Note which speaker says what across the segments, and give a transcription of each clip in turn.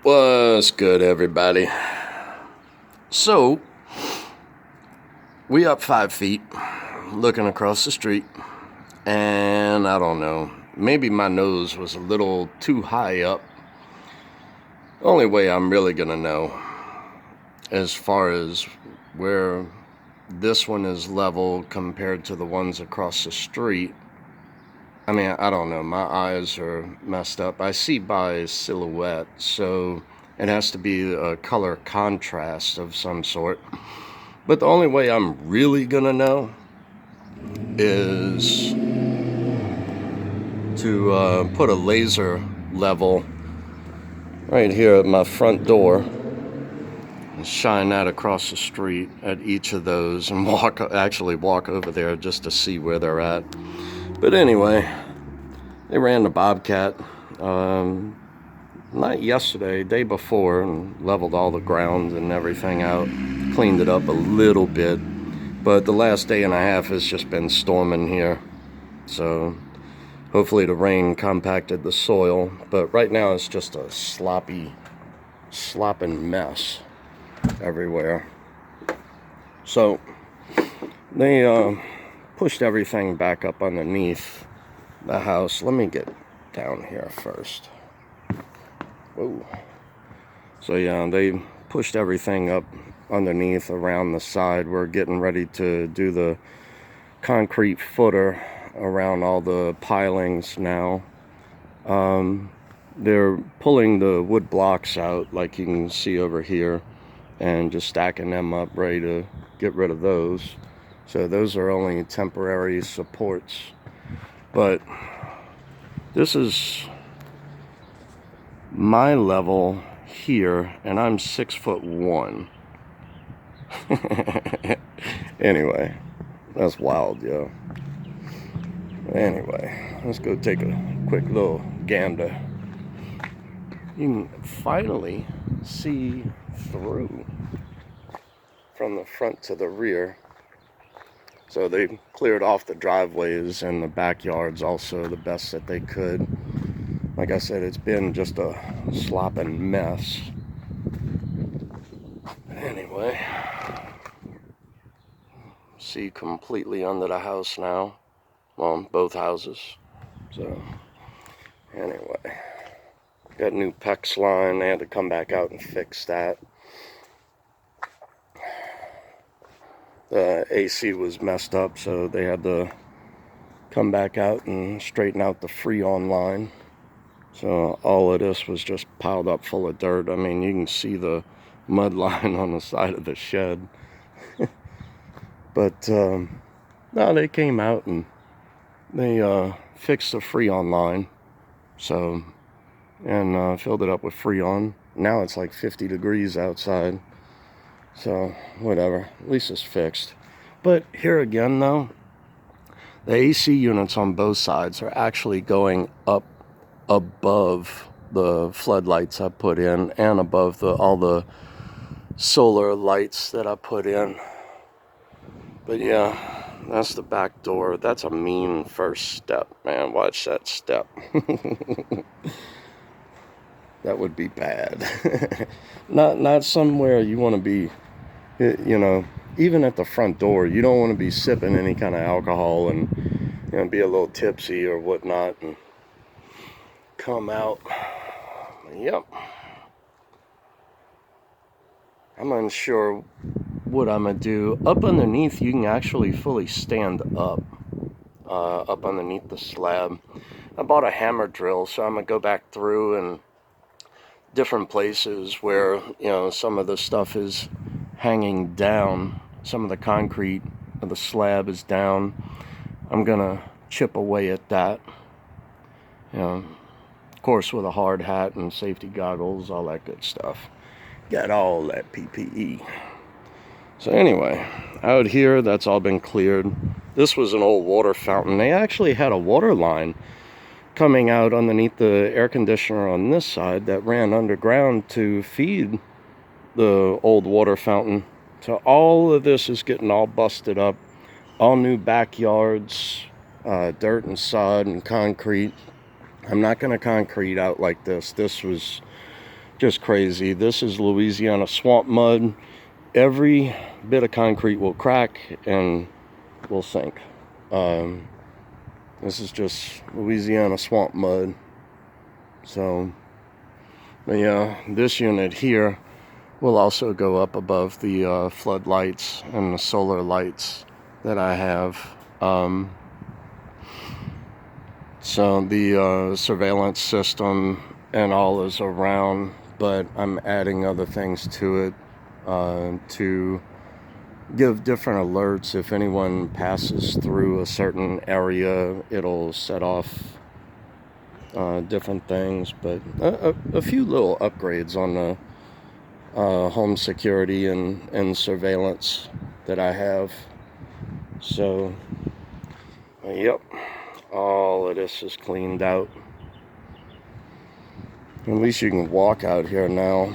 Speaker 1: What's good, everybody? So, we up 5 feet, looking across the street, and I don't know, maybe my nose was a little too high up. The only way I'm really gonna know, as far as where this one is level compared to the ones across the street, I mean, I don't know, my eyes are messed up. I see by silhouette, so it has to be a color contrast of some sort. But the only way I'm really gonna know is to put a laser level right here at my front door and shine that across the street at each of those and actually walk over there just to see where they're at. But anyway, they ran the Bobcat not yesterday, day before, and leveled all the ground and everything out, cleaned it up a little bit. But the last day and a half has just been storming here, so hopefully the rain compacted the soil. But right now it's just a slopping mess everywhere. So they pushed everything back up underneath the house. Let me get down here first. Whoa. So yeah, they pushed everything up underneath around the side. We're getting ready to do the concrete footer around all the pilings now. They're pulling the wood blocks out, like you can see over here, and just stacking them up, ready to get rid of those. So those are only temporary supports. But this is my level here, and I'm 6'1". Anyway, that's wild, yo. Anyway, let's go take a quick little gander. You can finally see through from the front to the rear. So they cleared off the driveways and the backyards also the best that they could. Like I said, it's been just a slopping mess. Anyway, see completely under the house now. Well, both houses. So, anyway, got a new PEX line. They had to come back out and fix that. The AC was messed up, so they had to come back out and straighten out the Freon line. So all of this was just piled up full of dirt. I mean, you can see the mud line on the side of the shed. But no, they came out and they fixed the Freon line. So, and filled it up with Freon. Now it's like 50 degrees outside. So, whatever. At least it's fixed. But here again, though, the AC units on both sides are actually going up above the floodlights I put in and above all the solar lights that I put in. But yeah, that's the back door. That's a mean first step, man. Watch that step. That would be bad. Not somewhere you want to be, you know, even at the front door. You don't want to be sipping any kind of alcohol and, you know, be a little tipsy or whatnot and come out. Yep. I'm unsure what I'm going to do. Up underneath, you can actually fully stand up. Up underneath the slab. I bought a hammer drill, so I'm going to go back through and different places where, you know, some of the stuff is hanging down. Some of the concrete of the slab is down. I'm going to chip away at that. You know, of course, with a hard hat and safety goggles, all that good stuff. Got all that PPE. So anyway, out here, that's all been cleared. This was an old water fountain. They actually had a water line coming out underneath the air conditioner on this side that ran underground to feed the old water fountain. So all of this is getting all busted up. All new backyards, dirt and sod and concrete. I'm not going to concrete out like this. This was Just crazy. This is Louisiana swamp mud. Every bit of concrete will crack and will sink. This is just Louisiana swamp mud. So, but yeah, this unit here will also go up above the floodlights and the solar lights that I have. So the surveillance system and all is around, but I'm adding other things to it to give different alerts. If anyone passes through a certain area, it'll set off different things, but a few little upgrades on the home security and surveillance that I have. So, yep, all of this is cleaned out. At least you can walk out here now.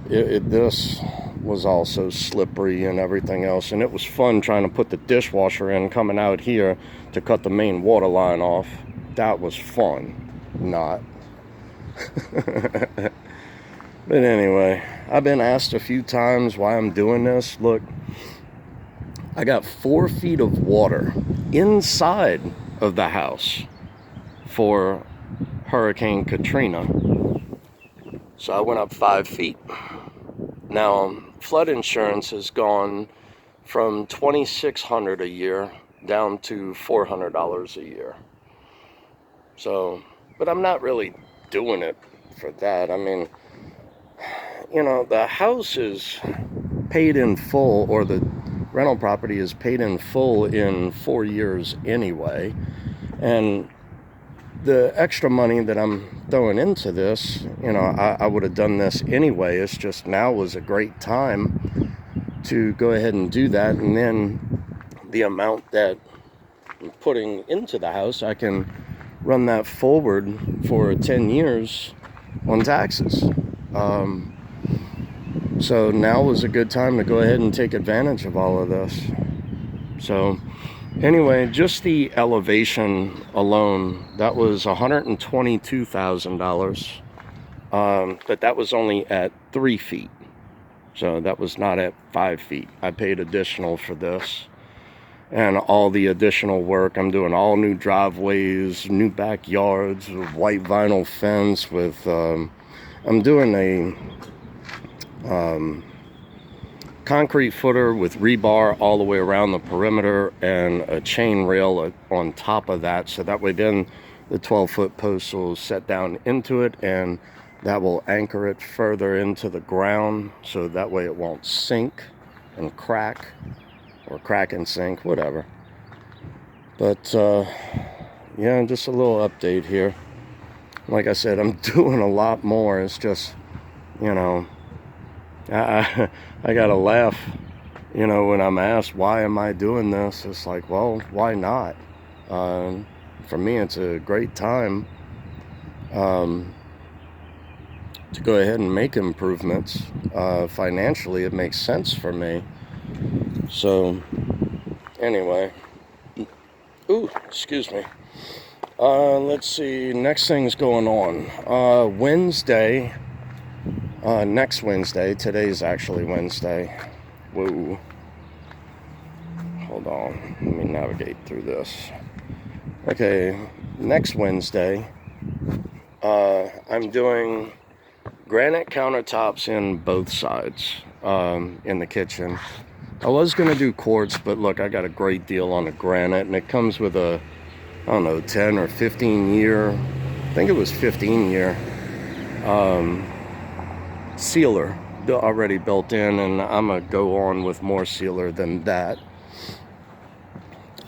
Speaker 1: This was also slippery and everything else, and it was fun trying to put the dishwasher in coming out here to cut the main water line off. That was fun. Not. But anyway, I've been asked a few times why I'm doing this. Look, I got 4 feet of water inside of the house for Hurricane Katrina. So I went up 5 feet. Now, flood insurance has gone from $2,600 a year down to $400 a year. So, but I'm not really doing it for that. I mean, you know, the house is paid in full, or the rental property is paid in full in 4 years anyway. And the extra money that I'm throwing into this, you know, I would have done this anyway. It's just now was a great time to go ahead and do that. And then the amount that I'm putting into the house, I can run that forward for 10 years on taxes. So now was a good time to go ahead and take advantage of all of this. So anyway, just the elevation alone, that was $122,000. But that was only at 3 feet. So that was not at 5 feet. I paid additional for this. And all the additional work, I'm doing all new driveways, new backyards, white vinyl fence with, I'm doing a concrete footer with rebar all the way around the perimeter and a chain rail on top of that. So that way then the 12-foot post will set down into it, and that will anchor it further into the ground. So that way it won't sink and crack. Or crack and sink, whatever. But, yeah, just a little update here. Like I said, I'm doing a lot more. It's just, you know, I gotta laugh, you know, when I'm asked, why am I doing this? It's like, well, why not? For me, it's a great time to go ahead and make improvements. Financially, it makes sense for me. So, anyway, ooh, excuse me. Let's see, next thing's going on. Wednesday, next Wednesday, today's actually Wednesday. Whoa. Hold on, let me navigate through this. Okay, next Wednesday, I'm doing granite countertops in both sides, in the kitchen. I was going to do quartz, but look, I got a great deal on the granite, and it comes with a, I don't know, 10 or 15 year, I think it was 15 year, sealer already built in, and I'm going to go on with more sealer than that.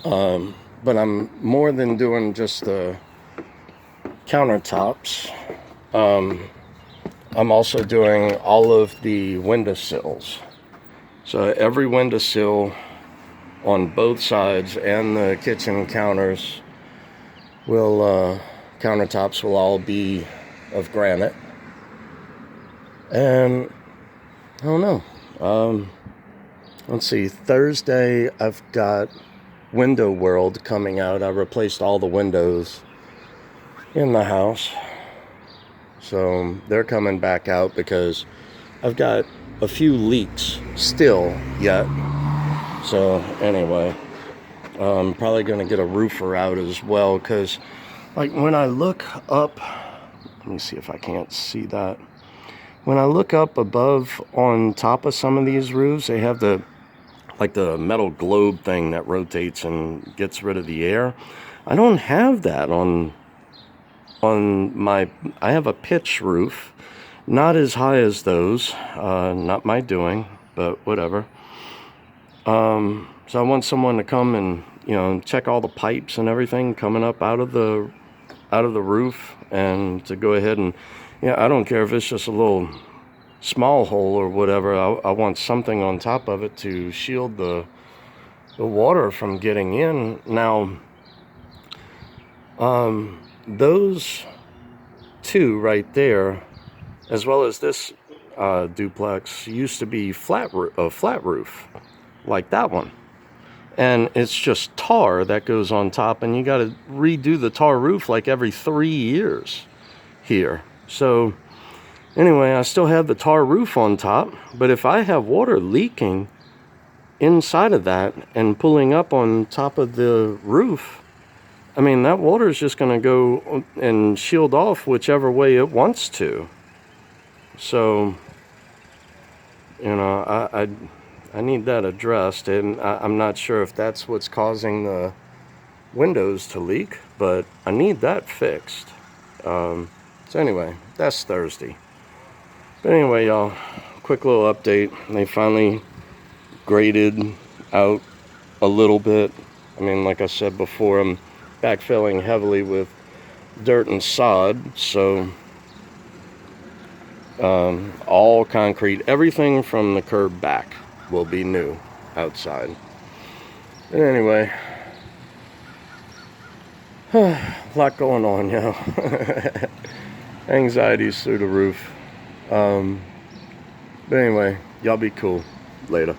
Speaker 1: But I'm more than doing just the countertops. I'm also doing all of the windowsills. So every windowsill on both sides and the kitchen counters will, countertops will all be of granite. And I don't know. Let's see, Thursday I've got Window World coming out. I replaced all the windows in the house. So they're coming back out because I've got a few leaks still yet. So anyway, I'm probably going to get a roofer out as well, because like when I look up, let me see if I can't see that. When I look up above on top of some of these roofs, they have the metal globe thing that rotates and gets rid of the air. I don't have that on my, I have a pitch roof, not as high as those, not my doing, but whatever. So I want someone to come and, check all the pipes and everything coming up out of the roof, and to go ahead and, I don't care if it's just a little small hole or whatever. I want something on top of it to shield the water from getting in. Now, those two right there, as well as this duplex, used to be a flat roof like that one, and it's just tar that goes on top, and you got to redo the tar roof like every 3 years here. So anyway, I still have the tar roof on top, but if I have water leaking inside of that and pulling up on top of the roof, I mean, that water is just going to go and shield off whichever way it wants to. So, I need that addressed, and I'm not sure if that's what's causing the windows to leak, but I need that fixed. So anyway, that's Thursday. But anyway, y'all, quick little update. They finally graded out a little bit. I mean, like I said before, I'm backfilling heavily with dirt and sod, so all concrete, everything from the curb back will be new outside. But anyway, a lot going on, Anxiety's through the roof. But anyway, y'all be cool. Later.